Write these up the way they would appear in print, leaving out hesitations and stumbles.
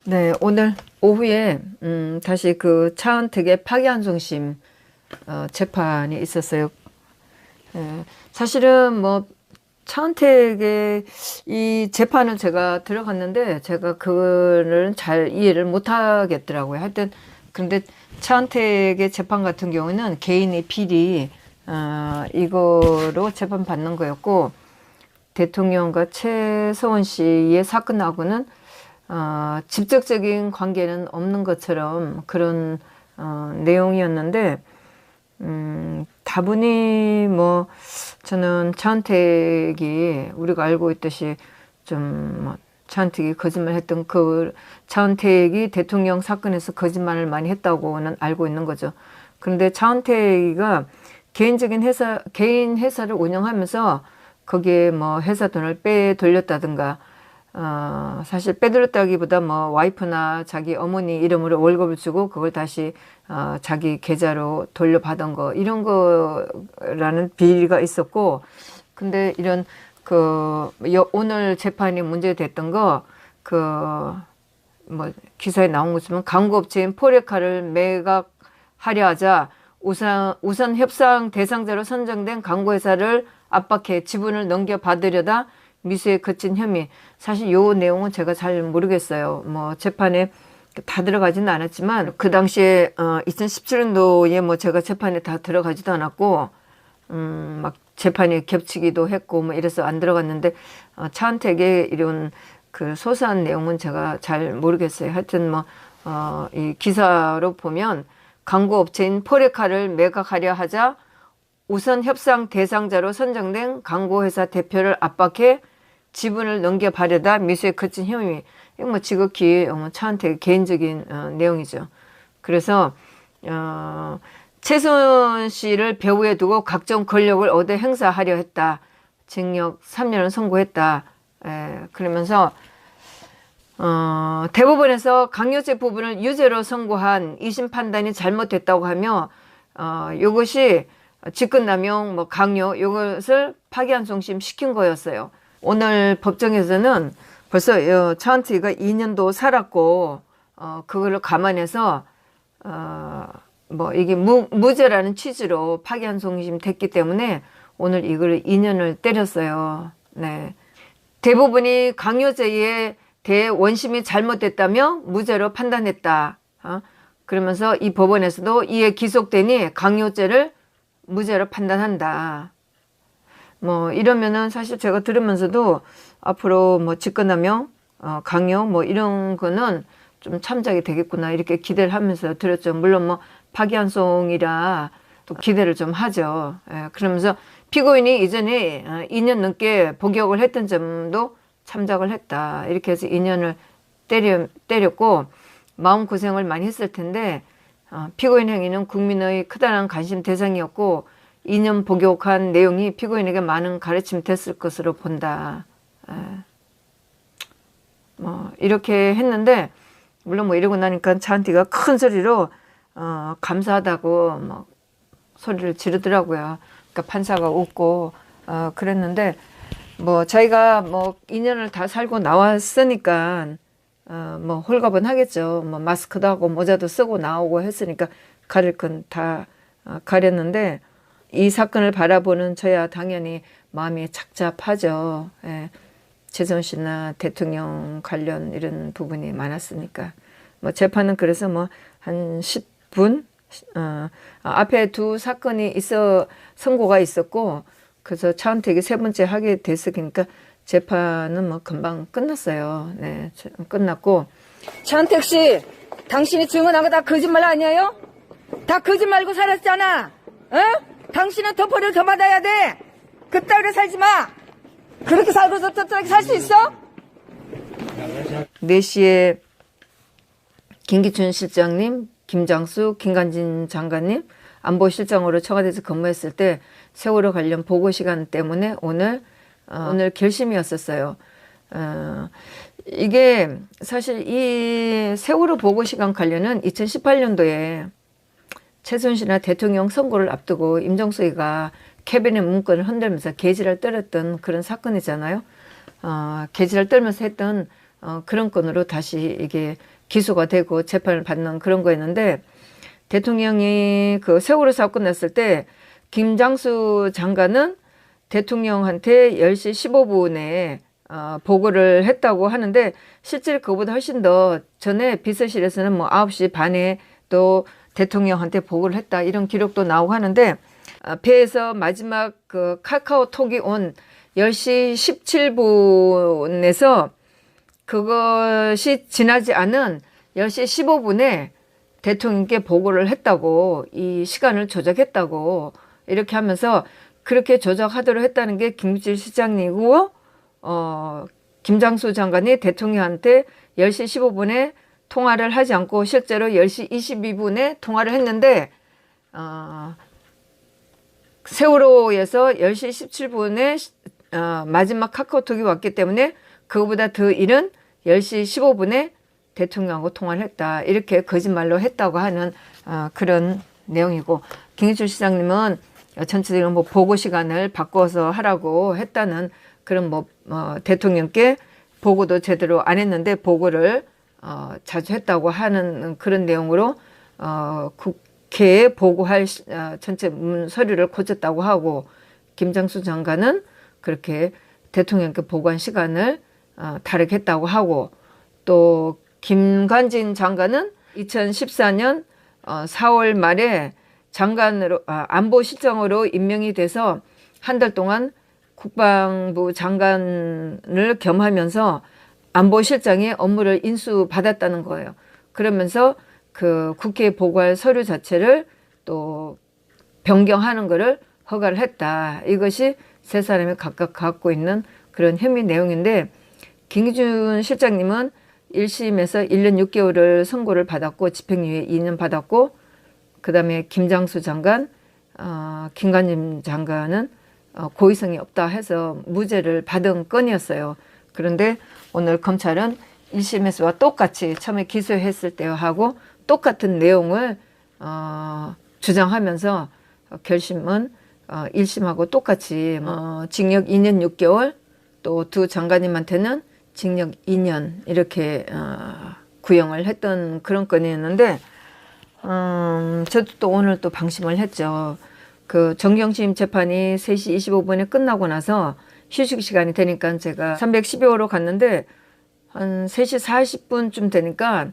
네, 오늘 오후에 다시 그 차은택의 파기환송심 재판이 있었어요. 사실은 뭐 차은택의 이 재판을 제가 들어갔는데 제가 그거를 잘 이해를 못 하겠더라고요. 하여튼 그런데 차은택의 재판 같은 경우는 개인의 비리 이거로 재판 받는 거였고, 대통령과 최서원 씨의 사건하고는 직접적인 관계는 없는 것처럼 그런 내용이었는데, 다분히 뭐 저는 차은택이 우리가 알고 있듯이 좀 차은택이 거짓말했던 그 차은택이 대통령 사건에서 거짓말을 많이 했다고는 알고 있는 거죠. 그런데 차은택이가 개인 회사를 운영하면서 거기에 뭐 회사 돈을 빼돌렸다든가, 사실 빼돌렸다기보다 뭐 와이프나 자기 어머니 이름으로 월급을 주고 그걸 다시 자기 계좌로 돌려받은 거, 이런 거라는 비리가 있었고, 근데 이런 오늘 재판이 문제됐던 거, 뭐 기사에 나온 것처럼 광고업체인 포레카를 매각하려 하자 우선 협상 대상자로 선정된 광고회사를 압박해 지분을 넘겨받으려다 미수에 그친 혐의. 사실 요 내용은 제가 잘 모르겠어요. 뭐 재판에 다 들어가지는 않았지만 그 당시에 2017년도에 뭐 제가 재판에 다 들어가지도 않았고, 막 재판이 겹치기도 했고 뭐 이래서 안 들어갔는데, 차은택의 이런 그 소소한 내용은 제가 잘 모르겠어요. 하여튼 뭐 이 기사로 보면 광고업체인 포레카를 매각하려 하자 우선 협상 대상자로 선정된 광고회사 대표를 압박해 지분을 넘겨받으려다 미수에 그친 혐의. 이거 뭐 지극히 차은택 개인적인 내용이죠. 그래서 최소원 씨를 배후에 두고 각종 권력을 얻어 행사하려 했다. 징역 3년을 선고했다. 그러면서 대법원에서 강요죄 부분을 유죄로 선고한 2심 판단이 잘못됐다고 하며, 이것이 직권남용, 뭐 강요, 이것을 파기환송심 시킨 거였어요. 오늘 법정에서는 벌써 차은택이가 2년도 살았고, 그걸로 감안해서 뭐 이게 무죄라는 취지로 파기환송심 됐기 때문에 오늘 이걸 2년을 때렸어요. 네. 대법원이 강요죄에 대해 원심이 잘못됐다며 무죄로 판단했다. 그러면서 이 법원에서도 이에 기속되니 강요죄를 무죄로 판단한다. 뭐 이러면은 사실 제가 들으면서도 앞으로 뭐 직권남용, 강요 뭐 이런 거는 좀 참작이 되겠구나 이렇게 기대를 하면서 들었죠. 물론 뭐 파기환송이라 또 기대를 좀 하죠. 그러면서 피고인이 이전에 2년 넘게 복역을 했던 점도 참작을 했다. 이렇게 해서 2년을 때렸고 마음고생을 많이 했을 텐데, 피고인 행위는 국민의 크다란 관심 대상이었고 2년 복역한 내용이 피고인에게 많은 가르침이 됐을 것으로 본다. 뭐 이렇게 했는데, 물론 뭐 이러고 나니까 차은택이가 큰 소리로 감사하다고 뭐 소리를 지르더라고요. 그러니까 판사가 웃고 그랬는데, 뭐 저희가 뭐 2년을 다 살고 나왔으니까 뭐 홀가분 하겠죠. 뭐 마스크도 하고 모자도 쓰고 나오고 했으니까 가릴 건 다 가렸는데, 이 사건을 바라보는 저야 당연히 마음이 착잡하죠. 최소원 씨나 대통령 관련 이런 부분이 많았으니까. 뭐 재판은 그래서 뭐 한 10분 앞에 두 사건이 선고가 있었고, 그래서 차은택이 세 번째 하게 됐으니까 재판은 뭐 금방 끝났어요. 네, 끝났고. 차은택 씨, 당신이 증언한 거 다 거짓말 아니에요? 다 거짓말고 살았잖아. 어? 당신은 덮어를 더 받아야 돼. 그따위로 살지 마. 그렇게 살고서 저렇게 살 수 있어? 4시에 김기춘 실장님, 김장수, 김관진 장관님 안보실장으로 청와대에서 근무했을 때 세월호 관련 보고 시간 때문에 오늘 결심이었었어요. 이게 사실 이 세월호 보고 시간 관련은 2018년도에 최순 씨나 대통령 선거를 앞두고 임종석이가 캐비넷 문건을 흔들면서 개지를 떨었던 그런 사건이잖아요. 개지를 떨면서 했던 그런 건으로 다시 이게 기소가 되고 재판을 받는 그런 거였는데, 대통령이 그 세월호 사고 끝났을 때 김장수 장관은 대통령한테 10시 15분에 보고를 했다고 하는데, 실제로 그보다 훨씬 더 전에 비서실에서는 뭐 9시 반에 또 대통령한테 보고를 했다 이런 기록도 나오고 하는데, 배에서 마지막 그 카카오톡이 온 10시 17분에서 그것이 지나지 않은 10시 15분에 대통령께 보고를 했다고, 이 시간을 조작했다고 이렇게 하면서 그렇게 조작하도록 했다는 게 김기춘 시장이고, 김장수 장관이 대통령한테 10시 15분에 통화를 하지 않고 실제로 10시 22분에 통화를 했는데, 세월호에서 10시 17분에 마지막 카카오톡이 왔기 때문에 그거보다 더 이른 10시 15분에 대통령하고 통화를 했다. 이렇게 거짓말로 했다고 하는 그런 내용이고, 김기춘 시장님은 전체적으로 뭐 보고 시간을 바꿔서 하라고 했다는 그런 대통령께 보고도 제대로 안 했는데 보고를 자주 했다고 하는 그런 내용으로 국회에 보고할 전체 서류를 고쳤다고 하고, 김장수 장관은 그렇게 대통령께 보고한 시간을 다르게 했다고 하고, 또 김관진 장관은 2014년 4월 말에 장관으로 안보실장으로 임명이 돼서 한 달 동안 국방부 장관을 겸하면서 안보실장의 업무를 인수받았다는 거예요. 그러면서 그 국회에 보고할 서류 자체를 또 변경하는 것을 허가를 했다. 이것이 세 사람이 각각 갖고 있는 그런 혐의 내용인데, 김기춘 실장님은 1심에서 1년 6개월을 선고를 받았고 집행유예 2년 받았고, 그 다음에 김장수 장관, 김관진 장관은 고의성이 없다 해서 무죄를 받은 건이었어요. 그런데 오늘 검찰은 1심에서와 똑같이 처음에 기소했을 때하고 똑같은 내용을 주장하면서 결심은 1심하고 똑같이 징역 2년 6개월, 또 두 장관님한테는 징역 2년 이렇게 구형을 했던 그런 건이었는데, 저도 또 오늘 또 방심을 했죠. 그 정경심 재판이 3시 25분에 끝나고 나서 휴식 시간이 되니까 제가 312호로 갔는데, 한 3시 40분쯤 되니까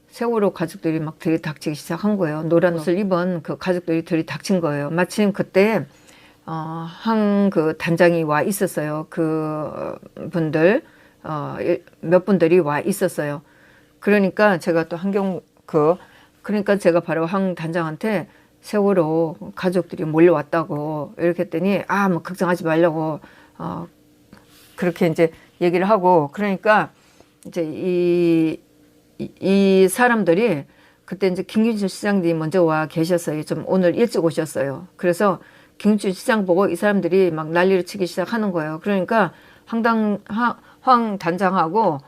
세월호 가족들이 막 들이닥치기 시작한 거예요. 노란 옷을 입은 그 가족들이 들이닥친 거예요. 마침 그때 한 그 단장이 와 있었어요. 그 분들 몇 분들이 와 있었어요. 그러니까 제가 또 그러니까 제가 바로 한 단장한테 세월호 가족들이 몰려왔다고 이렇게 했더니 뭐 걱정하지 말라고 그렇게 이제 얘기를 하고, 그러니까 이제 이 사람들이 그때 이제 김기춘 시장님이 먼저 와 계셨어요. 좀 오늘 일찍 오셨어요. 그래서 김기춘 시장 보고 이 사람들이 막 난리를 치기 시작하는 거예요. 그러니까 황 단장하고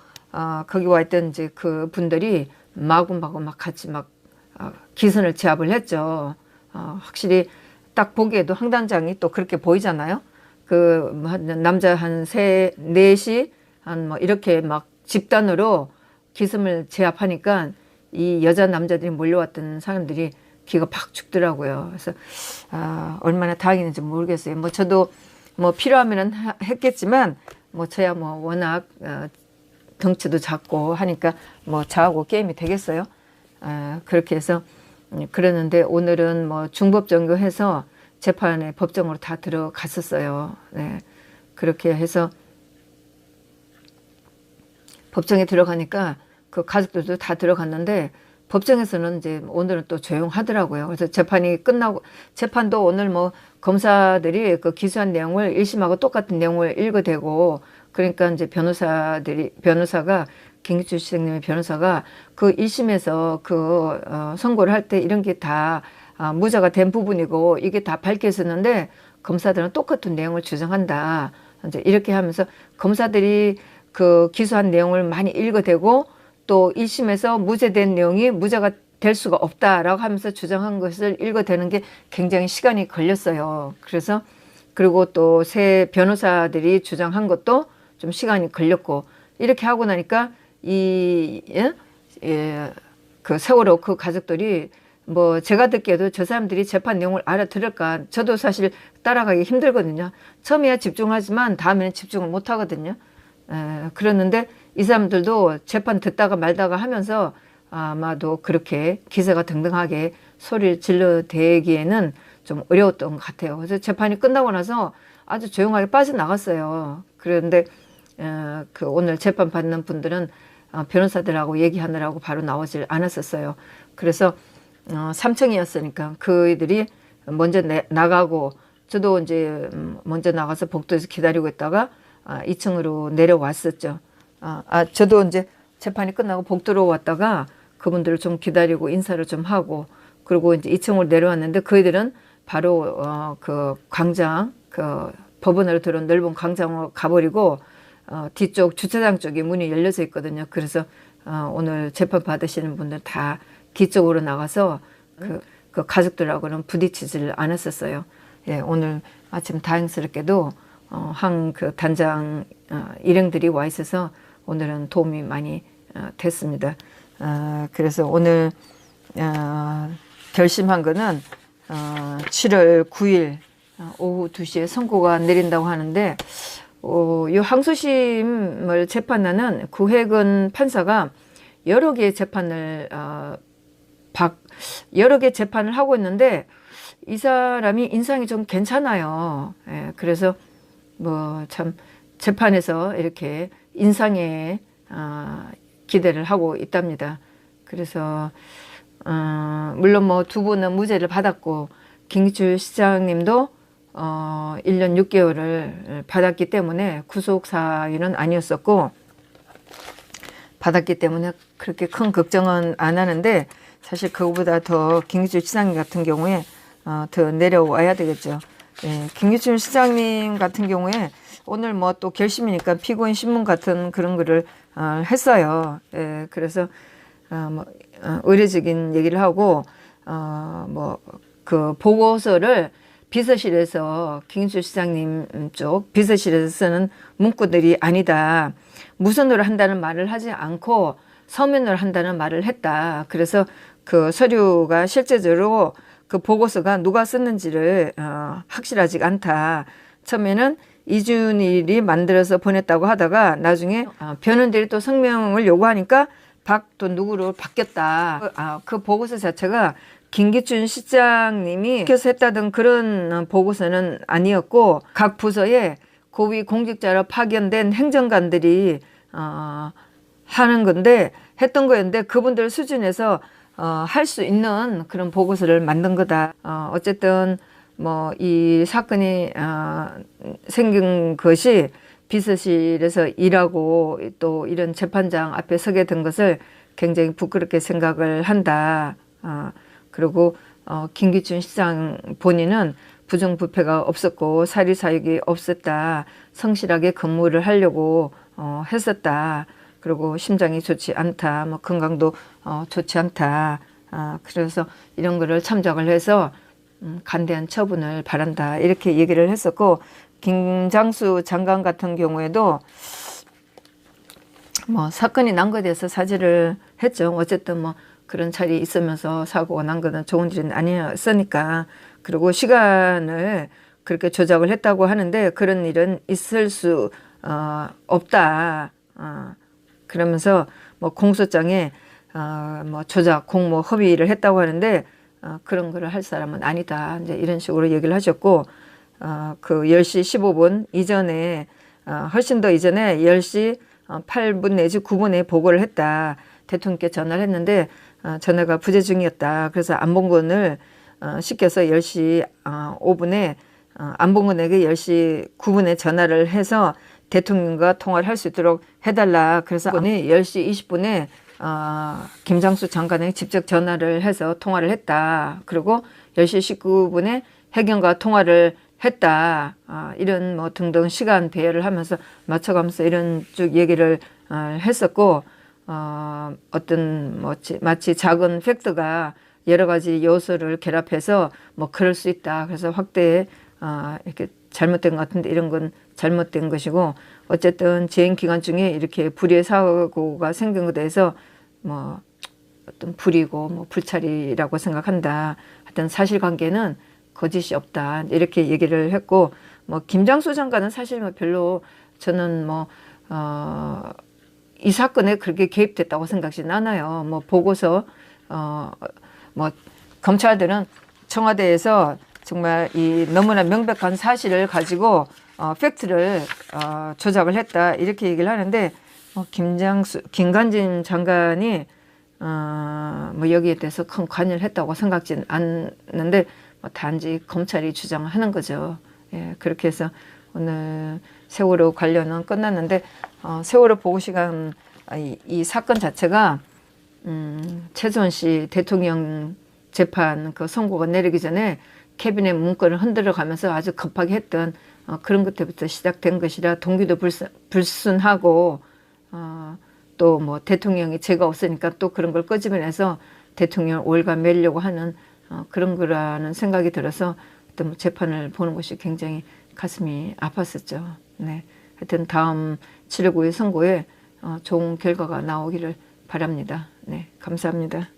거기 와 있던 이제 그 분들이 마구마구 막 같이 막 기선을 제압을 했죠. 확실히 딱 보기에도 황 단장이 또 그렇게 보이잖아요. 그 남자 한 넷이 한 뭐 이렇게 막 집단으로 기승을 제압하니까 이 여자 남자들이 몰려왔던 사람들이 기가 팍 죽더라고요. 그래서 얼마나 다행인지 모르겠어요. 뭐 저도 뭐 필요하면은 했겠지만, 뭐 저야 뭐 워낙 덩치도 작고 하니까 뭐 저하고 게임이 되겠어요. 그렇게 해서 그러는데 오늘은 뭐 중법정교해서 재판에 법정으로 다 들어갔었어요. 네. 그렇게 해서 법정에 들어가니까 그 가족들도 다 들어갔는데, 법정에서는 이제 오늘은 또 조용하더라고요. 그래서 재판이 끝나고, 재판도 오늘 뭐 검사들이 그 기소한 내용을 1심하고 똑같은 내용을 읽어대고, 그러니까 이제 변호사가 김기춘 시장님의 변호사가 그 1심에서 그 선고를 할 때 이런 게 다 무죄가 된 부분이고 이게 다 밝혀졌는데 검사들은 똑같은 내용을 주장한다. 이제 이렇게 하면서 검사들이 그 기소한 내용을 많이 읽어대고, 또 1심에서 무죄된 내용이 무죄가 될 수가 없다라고 하면서 주장한 것을 읽어대는 게 굉장히 시간이 걸렸어요. 그래서 그리고 또 새 변호사들이 주장한 것도 좀 시간이 걸렸고, 이렇게 하고 나니까 그 세월호 그 가족들이 뭐 제가 듣기에도 저 사람들이 재판 내용을 알아들을까 저도 사실 따라가기 힘들거든요. 처음에야 집중하지만 다음에는 집중을 못 하거든요. 그러는데 이 사람들도 재판 듣다가 말다가 하면서 아마도 그렇게 기세가 등등하게 소리를 질러대기에는 좀 어려웠던 것 같아요. 그래서 재판이 끝나고 나서 아주 조용하게 빠져나갔어요. 그런데 그 오늘 재판 받는 분들은 변호사들하고 얘기하느라고 바로 나오질 않았었어요. 그래서 3층이었으니까 그들이 먼저 나가고 저도 이제 먼저 나가서 복도에서 기다리고 있다가 2층으로 내려왔었죠. 저도 이제 재판이 끝나고 복도로 왔다가 그분들을 좀 기다리고 인사를 좀 하고 그리고 이제 2층으로 내려왔는데 그들은 바로 그 광장 그 법원으로 들어온 넓은 광장으로 가버리고 뒤쪽 주차장 쪽에 문이 열려져 있거든요. 그래서 오늘 재판 받으시는 분들 다 뒤쪽으로 나가서 그 가족들하고는 부딪히질 않았었어요. 예, 오늘 아침 다행스럽게도 한 그 단장 일행들이 와 있어서 오늘은 도움이 많이 됐습니다. 그래서 오늘 결심한 거는 7월 9일 오후 2시에 선고가 내린다고 하는데 이 항소심을 재판하는 구혜근 판사가 여러 개의 재판을 하고 있는데 이 사람이 인상이 좀 괜찮아요. 예, 그래서 뭐 참 재판에서 이렇게 인상에 기대를 하고 있답니다. 그래서 물론 뭐 두 분은 무죄를 받았고 김기춘 시장님도 1년 6개월을 받았기 때문에 구속 사유는 아니었었고 받았기 때문에 그렇게 큰 걱정은 안 하는데 사실 그거보다 더 김기춘 시장님 같은 경우에 더 내려와야 되겠죠. 예, 김기춘 시장님 같은 경우에 오늘 뭐 또 결심이니까 피고인 신문 같은 그런 거를 했어요. 예, 그래서 뭐 의례적인 얘기를 하고 뭐 그 보고서를 비서실에서 김기춘 시장님 쪽 비서실에서 쓰는 문구들이 아니다. 무선으로 한다는 말을 하지 않고 서면으로 한다는 말을 했다. 그래서 그 서류가 실제적으로 그 보고서가 누가 썼는지를 확실하지 않다. 처음에는 이준일이 만들어서 보냈다고 하다가 나중에 변호인들이 또 성명을 요구하니까 또 누구로 바뀌었다. 그 보고서 자체가 김기춘 시장님이 시켜서 했다던 그런 보고서는 아니었고 각 부서에 고위 공직자로 파견된 행정관들이 하는 건데 했던 거였는데 그분들 수준에서 할 수 있는 그런 보고서를 만든 거다. 어쨌든 뭐 이 사건이 생긴 것이 비서실에서 일하고 또 이런 재판장 앞에 서게 된 것을 굉장히 부끄럽게 생각을 한다. 그리고 김기춘 시장 본인은 부정부패가 없었고 사리사욕이 없었다. 성실하게 근무를 하려고 했었다. 그리고 심장이 좋지 않다. 뭐 건강도 좋지 않다. 그래서 이런 거를 참작을 해서 간대한 처분을 바란다. 이렇게 얘기를 했었고 김장수 장관 같은 경우에도 뭐 사건이 난 것에 대해서 사죄를 했죠. 어쨌든 뭐 그런 차이 있으면서 사고가 난 거는 좋은 일은 아니었으니까. 그리고 시간을 그렇게 조작을 했다고 하는데 그런 일은 있을 수 없다. 그러면서 뭐 공소장에 뭐 조작, 공모, 허위를 했다고 하는데 그런 거를 할 사람은 아니다. 이제 이런 식으로 얘기를 하셨고 그 10시 15분 이전에 훨씬 더 이전에 10시 8분 내지 9분에 보고를 했다. 대통령께 전화를 했는데 전화가 부재 중이었다. 그래서 안봉근을 시켜서 10시 5분에 안봉근에게 10시 9분에 전화를 해서 대통령과 통화를 할 수 있도록 해달라. 그래서 10시 20분에 김장수 장관에게 직접 전화를 해서 통화를 했다. 그리고 10시 19분에 해경과 통화를 했다. 이런 뭐 등등 시간 배열을 하면서 맞춰가면서 이런 쭉 얘기를 했었고 어떤 뭐 마치 작은 팩트가 여러 가지 요소를 결합해서 뭐 그럴 수 있다. 그래서 확대 이렇게 잘못된 것 같은데 이런 건 잘못된 것이고 어쨌든 재임 기간 중에 이렇게 불의의 사고가 생긴 것에 대해서 뭐 어떤 불이고 뭐 불찰이라고 생각한다. 하여튼 사실관계는 거짓이 없다. 이렇게 얘기를 했고 뭐 김장수 장관은 사실 뭐 별로 저는 뭐 이 사건에 그렇게 개입됐다고 생각하진 않아요. 뭐 보고서 뭐 검찰들은 청와대에서 정말 이 너무나 명백한 사실을 가지고 팩트를 조작을 했다 이렇게 얘기를 하는데 김관진 장관이 뭐 여기에 대해서 큰 관여를 했다고 생각지는 않는데 뭐 단지 검찰이 주장하는 거죠. 예, 그렇게 해서 오늘 세월호 관련은 끝났는데 세월호 보고 시간 이 사건 자체가 최수원 씨 대통령 재판 그 선고가 내리기 전에 캐비넷 문건을 흔들어 가면서 아주 급하게 했던 그런 것부터 시작된 것이라 동기도 불순하고 또 뭐 대통령이 죄가 없으니까 또 그런 걸 끄집어내서 대통령을 올가매려고 하는 그런 거라는 생각이 들어서 어떤 재판을 보는 것이 굉장히 가슴이 아팠었죠. 네, 하여튼 다음 7.19의 선고에 좋은 결과가 나오기를 바랍니다. 네, 감사합니다.